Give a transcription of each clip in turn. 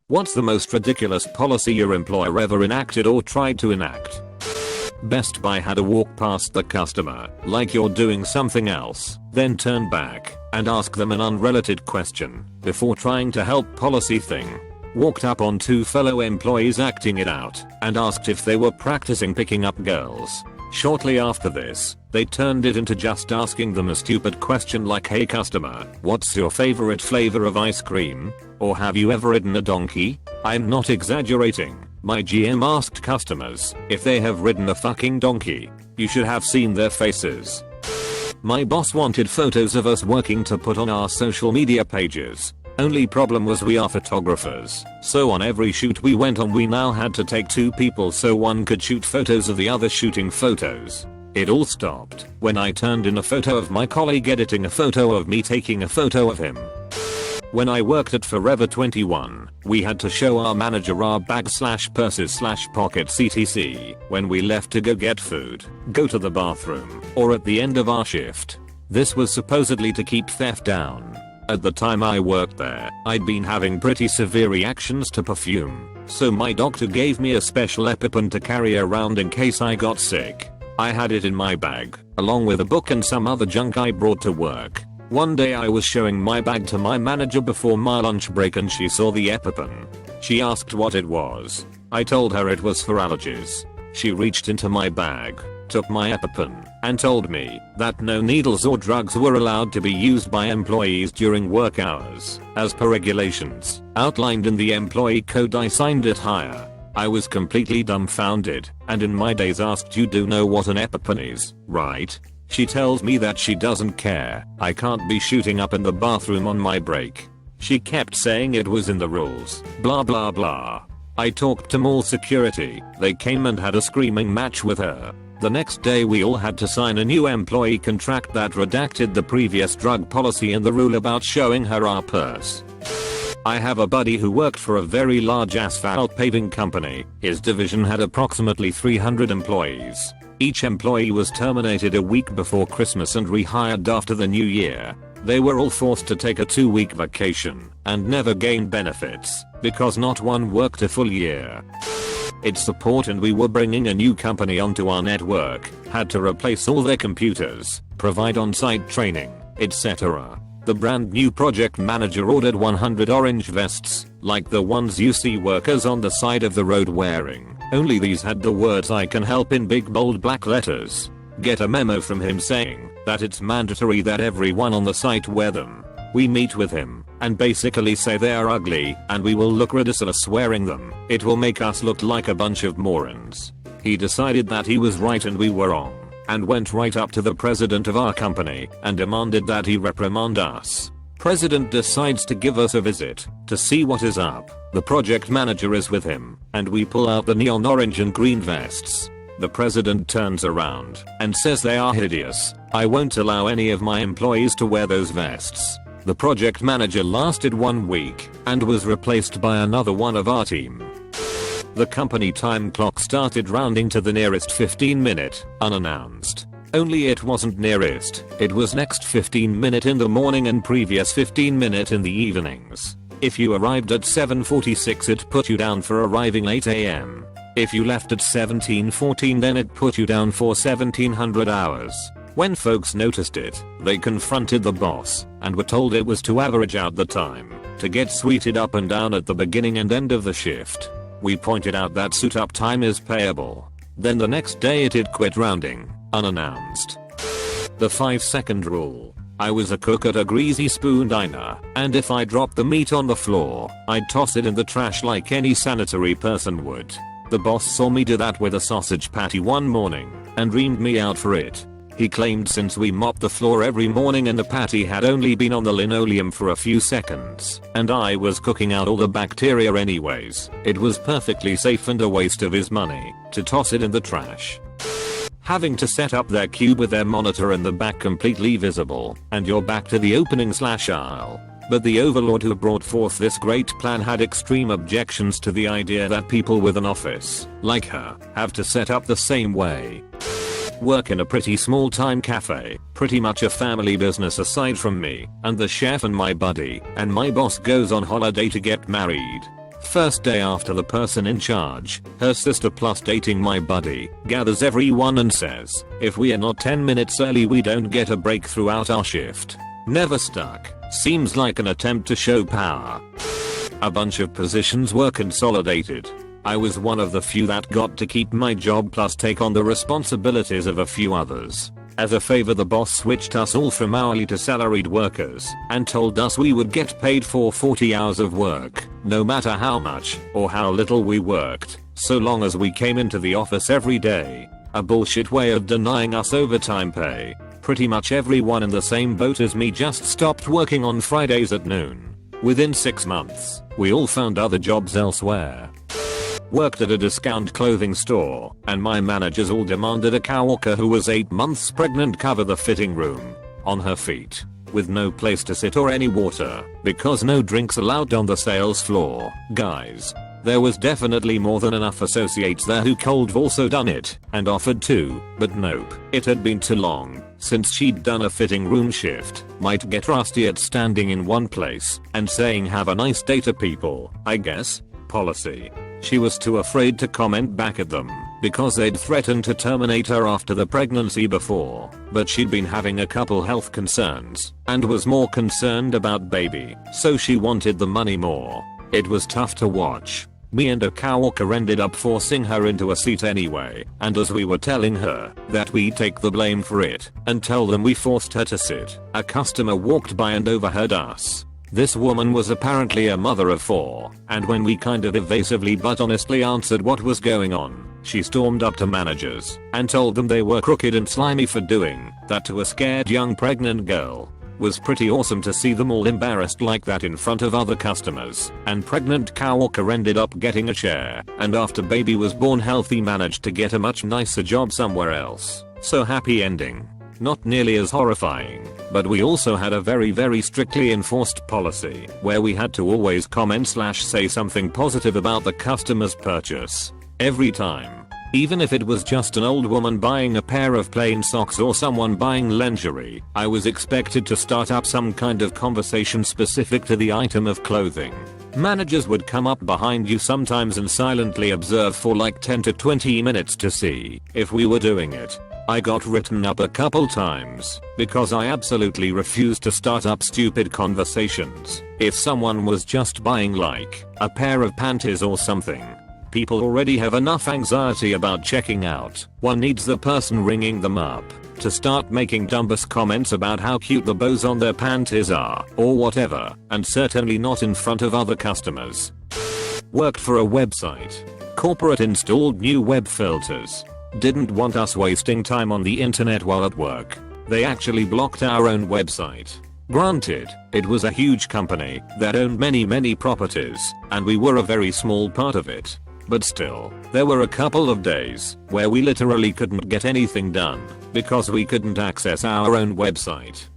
What's the most ridiculous policy your employer ever enacted or tried to enact? Best Buy had a walk past the customer, like you're doing something else, then turn back and ask them an unrelated question before trying to help policy thing. Walked up on two fellow employees acting it out and asked if they were practicing picking up girls. Shortly after this, they turned it into just asking them a stupid question like, "Hey customer, what's your favorite flavor of ice cream?" Or "Have you ever ridden a donkey?" I'm not exaggerating. My GM asked customers if they have ridden a fucking donkey. You should have seen their faces. My boss wanted photos of us working to put on our social media pages. Only problem was we are photographers, so on every shoot we went on we now had to take two people so one could shoot photos of the other shooting photos. It all stopped when I turned in a photo of my colleague editing a photo of me taking a photo of him. When I worked at Forever 21, we had to show our manager our bags/purses/pockets etc. when we left to go get food, go to the bathroom, or at the end of our shift. This was supposedly to keep theft down. At the time I worked there, I'd been having pretty severe reactions to perfume, so my doctor gave me a special EpiPen to carry around in case I got sick. I had it in my bag, along with a book and some other junk I brought to work. One day I was showing my bag to my manager before my lunch break and she saw the EpiPen. She asked what it was. I told her it was for allergies. She reached into my bag, took my EpiPen, and told me that no needles or drugs were allowed to be used by employees during work hours, as per regulations outlined in the employee code. I signed it higher. I was completely dumbfounded, and in my days asked, "You do know what an EpiPen is, right?" She tells me that she doesn't care. I can't be shooting up in the bathroom on my break. She kept saying it was in the rules, blah blah blah. I talked to mall security. They came and had a screaming match with her. The next day we all had to sign a new employee contract that redacted the previous drug policy and the rule about showing her our purse. I have a buddy who worked for a very large asphalt paving company. His division had approximately 300 employees. Each employee was terminated a week before Christmas and rehired after the new year. They were all forced to take a 2-week vacation and never gained benefits because not one worked a full year. Its support and we were bringing a new company onto our network, had to replace all their computers, provide on-site training, etc. The brand new project manager ordered 100 orange vests, like the ones you see workers on the side of the road wearing. Only these had the words "I can help" in big bold black letters. Get a memo from him saying that it's mandatory that everyone on the site wear them. We meet with him and basically say they are ugly and we will look ridiculous wearing them. It will make us look like a bunch of morons. He decided that he was right and we were wrong, and went right up to the president of our company and demanded that he reprimand us. President decides to give us a visit to see what is up. The project manager is with him, and we pull out the neon orange and green vests. The president turns around and says they are hideous. I won't allow any of my employees to wear those vests. The project manager lasted 1 week and was replaced by another one of our team. The company time clock started rounding to the nearest 15-minute, unannounced. Only it wasn't nearest, it was next 15-minute in the morning and previous 15-minute in the evenings. If you arrived at 7:46 it put you down for arriving 8 AM. If you left at 17:14 then it put you down for 1700 hours. When folks noticed it, they confronted the boss and were told it was to average out the time to get suited up and down at the beginning and end of the shift. We pointed out that suit up time is payable. Then the next day it had quit rounding, unannounced. The 5-second rule. I was a cook at a greasy spoon diner, and if I dropped the meat on the floor, I'd toss it in the trash like any sanitary person would. The boss saw me do that with a sausage patty one morning, and reamed me out for it. He claimed since we mopped the floor every morning and the patty had only been on the linoleum for a few seconds, and I was cooking out all the bacteria anyways, it was perfectly safe and a waste of his money to toss it in the trash. Having to set up their cube with their monitor in the back completely visible, and your back to the opening/aisle. But the overlord who brought forth this great plan had extreme objections to the idea that people with an office, like her, have to set up the same way. Work in a pretty small time cafe, pretty much a family business aside from me, and the chef and my buddy, and my boss goes on holiday to get married. First day after the person in charge, her sister plus dating my buddy, gathers everyone and says, if we are not 10 minutes early we don't get a break throughout our shift. Never stuck. Seems like an attempt to show power. A bunch of positions were consolidated. I was one of the few that got to keep my job plus take on the responsibilities of a few others. As a favor the boss switched us all from hourly to salaried workers and told us we would get paid for 40 hours of work, no matter how much or how little we worked, so long as we came into the office every day. A bullshit way of denying us overtime pay. Pretty much everyone in the same boat as me just stopped working on Fridays at noon. Within 6 months, we all found other jobs elsewhere. Worked at a discount clothing store, and my managers all demanded a coworker who was 8 months pregnant cover the fitting room. On her feet. With no place to sit or any water, because no drinks allowed on the sales floor. Guys. There was definitely more than enough associates there who could've also done it, and offered to, but nope. It had been too long, since she'd done a fitting room shift. Might get rusty at standing in one place, and saying have a nice day to people, I guess. Policy. She was too afraid to comment back at them, because they'd threatened to terminate her after the pregnancy before, but she'd been having a couple health concerns, and was more concerned about baby, so she wanted the money more. It was tough to watch. Me and a coworker ended up forcing her into a seat anyway, and as we were telling her that we'd take the blame for it, and tell them we forced her to sit, a customer walked by and overheard us. This woman was apparently a mother of 4, and when we kind of evasively but honestly answered what was going on, she stormed up to managers and told them they were crooked and slimy for doing that to a scared young pregnant girl. Was pretty awesome to see them all embarrassed like that in front of other customers, and pregnant coworker ended up getting a chair, and after baby was born healthy managed to get a much nicer job somewhere else. So happy ending. Not nearly as horrifying, but we also had a very strictly enforced policy where we had to always comment/say something positive about the customer's purchase. Every time. Even if it was just an old woman buying a pair of plain socks or someone buying lingerie, I was expected to start up some kind of conversation specific to the item of clothing. Managers would come up behind you sometimes and silently observe for like 10 to 20 minutes to see if we were doing it. I got written up a couple times because I absolutely refused to start up stupid conversations. If someone was just buying like a pair of panties or something, people already have enough anxiety about checking out. One needs the person ringing them up to start making dumbass comments about how cute the bows on their panties are or whatever, and certainly not in front of other customers. Worked for a website. Corporate installed new web filters. Didn't want us wasting time on the internet while at work. They actually blocked our own website. Granted, it was a huge company that owned many properties, and we were a very small part of it. But still, there were a couple of days where we literally couldn't get anything done because we couldn't access our own website.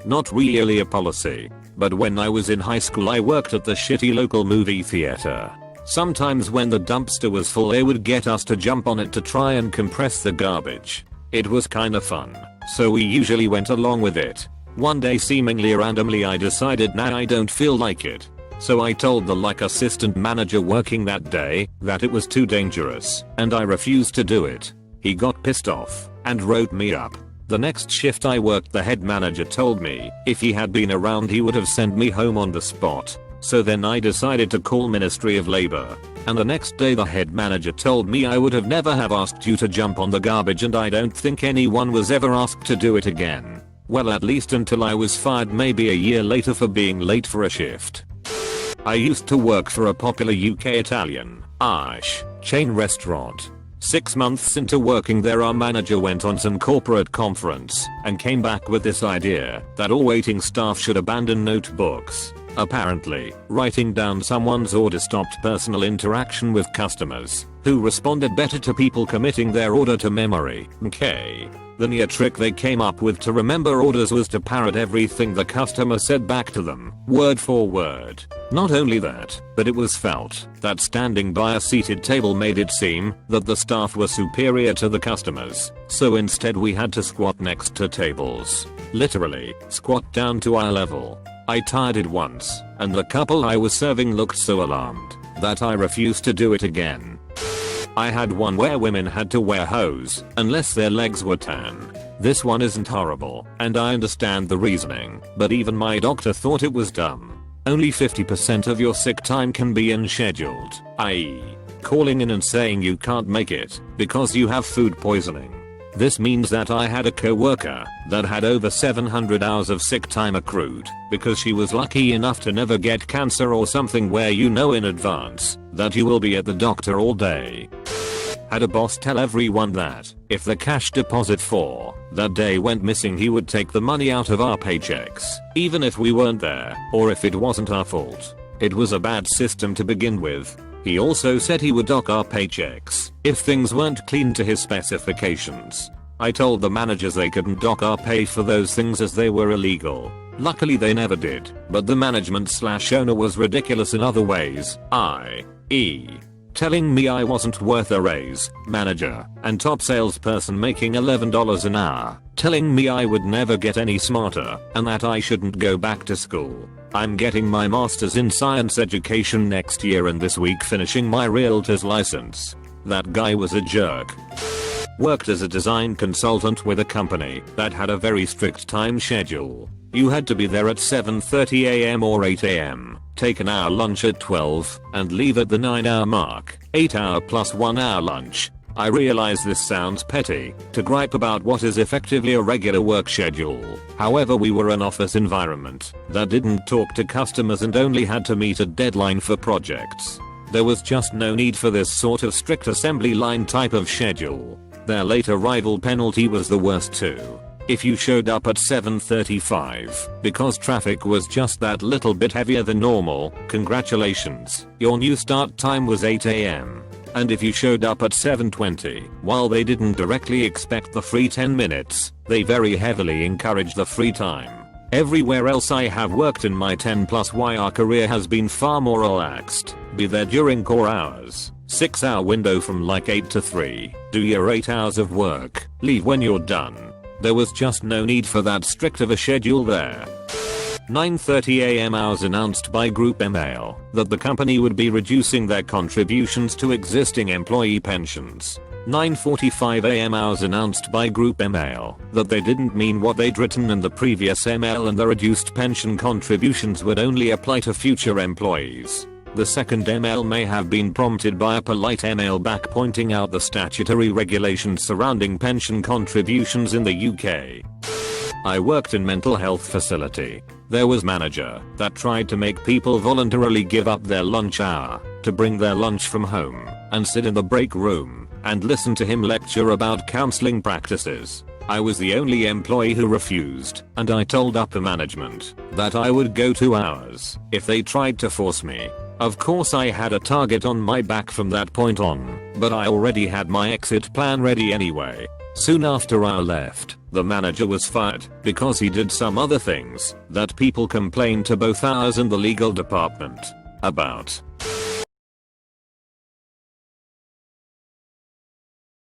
Not really a policy, but when I was in high school I worked at the shitty local movie theater. Sometimes when the dumpster was full they would get us to jump on it to try and compress the garbage. It was kinda fun, so we usually went along with it. One day seemingly randomly I decided nah I don't feel like it. So I told the assistant manager working that day that it was too dangerous and I refused to do it. He got pissed off and wrote me up. The next shift I worked the head manager told me if he had been around he would have sent me home on the spot. So then I decided to call Ministry of Labor, and the next day the head manager told me I would have never have asked you to jump on the garbage and I don't think anyone was ever asked to do it again. Well, at least until I was fired maybe a year later for being late for a shift. I used to work for a popular UK Italian chain restaurant. 6 months into working there our manager went on some corporate conference and came back with this idea that all waiting staff should abandon notebooks. Apparently, writing down someone's order stopped personal interaction with customers, who responded better to people committing their order to memory. The near trick they came up with to remember orders was to parrot everything the customer said back to them, word for word. Not only that, but it was felt that standing by a seated table made it seem that the staff were superior to the customers, so instead we had to squat next to tables. Literally, squat down to eye level. I tried it once, and the couple I was serving looked so alarmed. that I refused to do it again. I had one where women had to wear hose unless their legs were tan. This one isn't horrible, and I understand the reasoning, but even my doctor thought it was dumb. Only 50% of your sick time can be unscheduled, i.e., calling in and saying you can't make it because you have food poisoning. This means that I had a coworker that had over 700 hours of sick time accrued because she was lucky enough to never get cancer or something where you know in advance that you will be at the doctor all day. Had a boss tell everyone that if the cash deposit for that day went missing he would take the money out of our paychecks even if we weren't there or if it wasn't our fault. It was a bad system to begin with. He also said he would dock our paychecks if things weren't clean to his specifications. I told the managers they couldn't dock our pay for those things as they were illegal. Luckily they never did, but the management/owner was ridiculous in other ways, i.e. telling me I wasn't worth a raise, manager, and top salesperson making $11 an hour, telling me I would never get any smarter, and that I shouldn't go back to school. I'm getting my master's in science education next year and this week finishing my realtor's license. That guy was a jerk. Worked as a design consultant with a company that had a very strict time schedule. You had to be there at 7:30 am or 8 am, take an hour lunch at 12, and leave at the 9-hour mark, 8 hour plus 1 hour lunch. I realize this sounds petty to gripe about what is effectively a regular work schedule. However, we were an office environment that didn't talk to customers and only had to meet a deadline for projects. There was just no need for this sort of strict assembly line type of schedule. Their late arrival penalty was the worst too. If you showed up at 7:35 because traffic was just that little bit heavier than normal, congratulations, your new start time was 8 am. And if you showed up at 7:20, while they didn't directly expect the free 10 minutes, they very heavily encouraged the free time. Everywhere else I have worked in my 10+YR career has been far more relaxed. Be there during core hours, 6-hour window from like 8 to 3, do your 8 hours of work, leave when you're done. There was just no need for that strict of a schedule there. 9:30 am hours announced by group email that the company would be reducing their contributions to existing employee pensions. 9:45 am hours announced by group email that they didn't mean what they'd written in the previous email and the reduced pension contributions would only apply to future employees. The second email may have been prompted by a polite email back pointing out the statutory regulations surrounding pension contributions in the UK. I worked in mental health facility. There was manager that tried to make people voluntarily give up their lunch hour to bring their lunch from home and sit in the break room and listen to him lecture about counseling practices. I was the only employee who refused, and I told upper management that I would go 2 hours if they tried to force me. Of course I had a target on my back from that point on, but I already had my exit plan ready anyway. Soon after I left, the manager was fired because he did some other things that people complained to both ours and the legal department about.